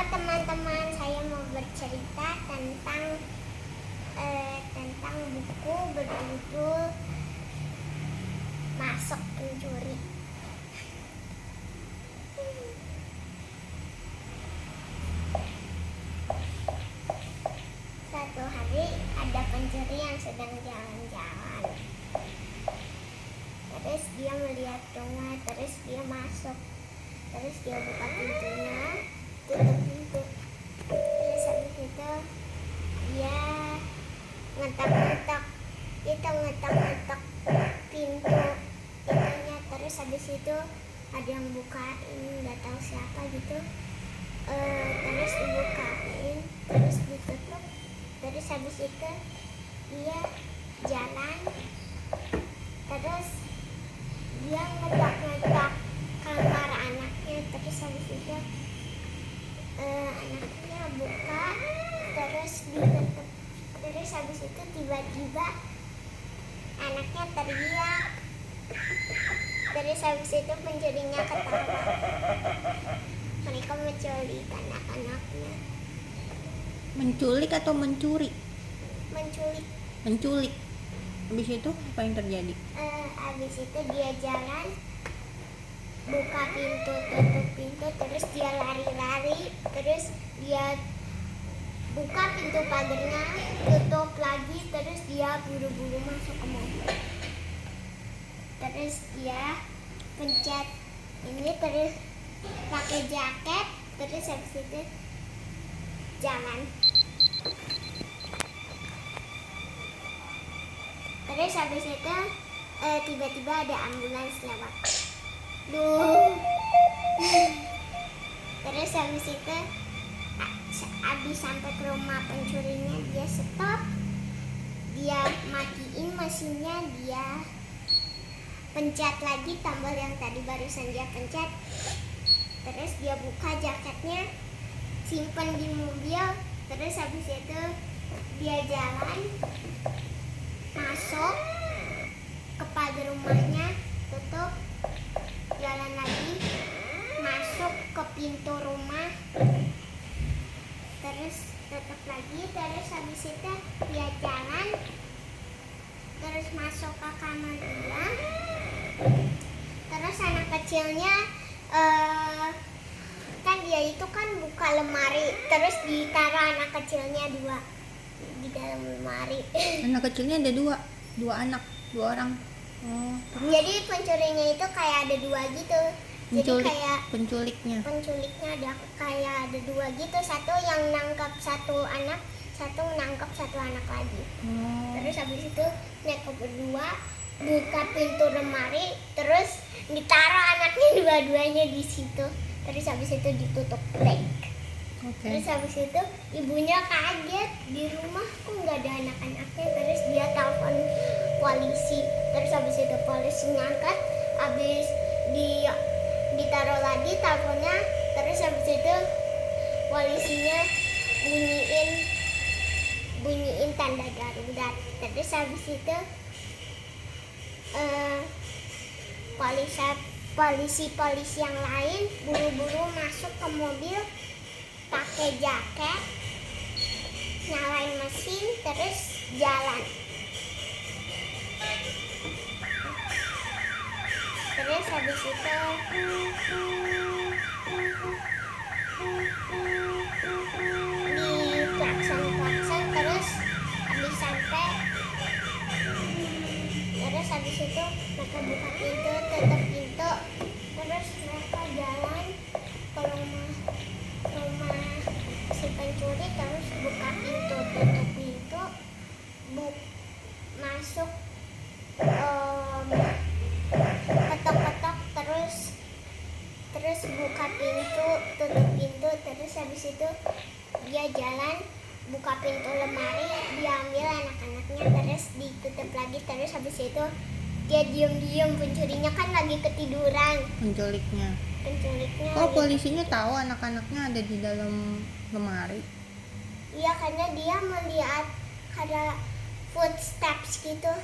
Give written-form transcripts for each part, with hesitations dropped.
teman-teman, saya mau bercerita tentang buku berjudul Masuk Pencuri. Suatu hari ada pencuri yang sedang jalan-jalan. Terus dia melihat rumah, terus dia masuk. Terus dia buka pintunya, tutup pintu. Terus habis itu dia ngetok-ngetok pintu itunya. Terus habis itu ada yang bukain, nggak tahu siapa gitu. Terus dibukain, terus ditutup. Terus habis itu dia jalan. Terus dia ngetok-ngetok kamar anaknya. Terus habis itu anaknya buka, terus ditutup. Terus habis itu tiba-tiba anaknya teriak. Terus habis itu pencurinya ketawa. Mereka menculik anak-anaknya. Menculik atau mencuri? Menculik. Menculik. Habis itu apa yang terjadi? Habis itu dia jalan, buka pintu, tutup pintu, terus dia lari-lari, terus dia buka pintu pagarnya, tutup lagi, terus dia buru-buru masuk ke mobil. Terus dia pencet ini, terus pakai jaket, terus habis itu jalan. Terus habis itu tiba-tiba ada ambulans lewat. Terus habis itu habis sampai ke rumah pencurinya, dia stop, dia matiin mesinnya, dia pencet lagi tombol yang tadi barusan dia pencet. Terus dia buka jaketnya, simpan di mobil. Terus habis itu dia jalan masuk ke pagar rumahnya, tutup, jalan lagi masuk ke pintu rumah, terus tutup lagi. Terus habis itu dia jalan terus masuk ke kamar dia. Terus anak kecilnya kan dia itu kan buka lemari, terus ditaruh anak kecilnya dua di dalam lemari. Anak kecilnya ada dua orang. Jadi pencurinya itu kayak ada dua gitu. Jadi kayak penculiknya ada kayak ada dua gitu, satu yang nangkap satu anak, satu nangkap satu anak lagi. Terus habis itu mereka berdua buka pintu lemari, terus ditaruh anaknya dua-duanya di situ. Terus habis itu ditutup break. Terus habis itu ibunya kaget, di rumah kok nggak ada anak-anaknya. Terus dia telepon polisi. Terus habis itu polisi ngangkat, habis ditaruh lagi teleponnya. Terus habis itu polisinya bunyiin tanda darurat. Terus habis itu polisi yang lain buru-buru masuk ke mobil, pakai jaket, nyalain mesin, terus jalan. Terus habis itu di klakson, terus habis sampai, terus habis itu mereka buka pintu, tutup pintu, terus mereka jalan ke rumah si pencuri. Terus buka pintu, tutup pintu, masuk, ketok-ketok, terus buka pintu, tutup pintu. Terus habis itu dia jalan, buka pintu lemari, dia ambil anak-anaknya, terus ditutup lagi. Terus habis itu dia diem-diem, pencurinya kan lagi ketiduran. Penculiknya polisinya tahu anak-anaknya ada di dalam lemari? Iya, karena dia melihat ada footsteps gitu.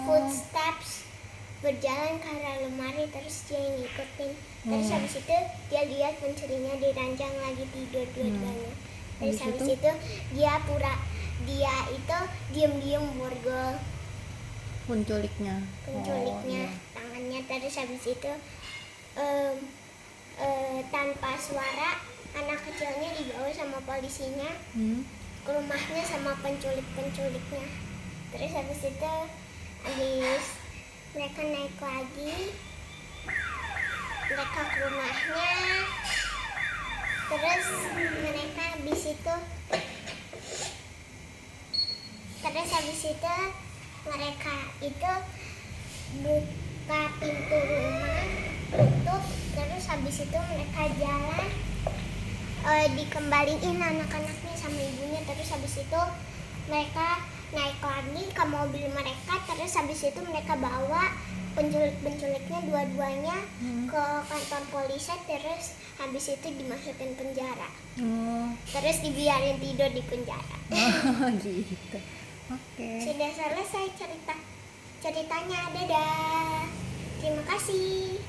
Footsteps berjalan ke arah lemari, terus dia ngikutin. Terus habis itu dia lihat pencurinya di ranjang lagi tidur dua-duanya. Terus habis itu dia itu diem-diem borgol penculiknya. tangannya. Terus habis itu tanpa suara anak kecilnya dibawa sama polisinya ke rumahnya sama penculiknya. Terus habis itu mereka naik lagi, mereka ke rumahnya. Terus mereka habis itu mereka itu buka pintu rumah, tutup. Terus habis itu mereka jalan, dikembaliin anak-anaknya sama ibunya. Terus habis itu mereka naik lagi ke mobil mereka. Terus habis itu mereka bawa penculiknya dua-duanya ke kantor polisi. Terus habis itu dimasukin penjara. Terus dibiarin tidur di penjara. Gitu. Oke. Sudah selesai ceritanya. Dadah. Terima kasih.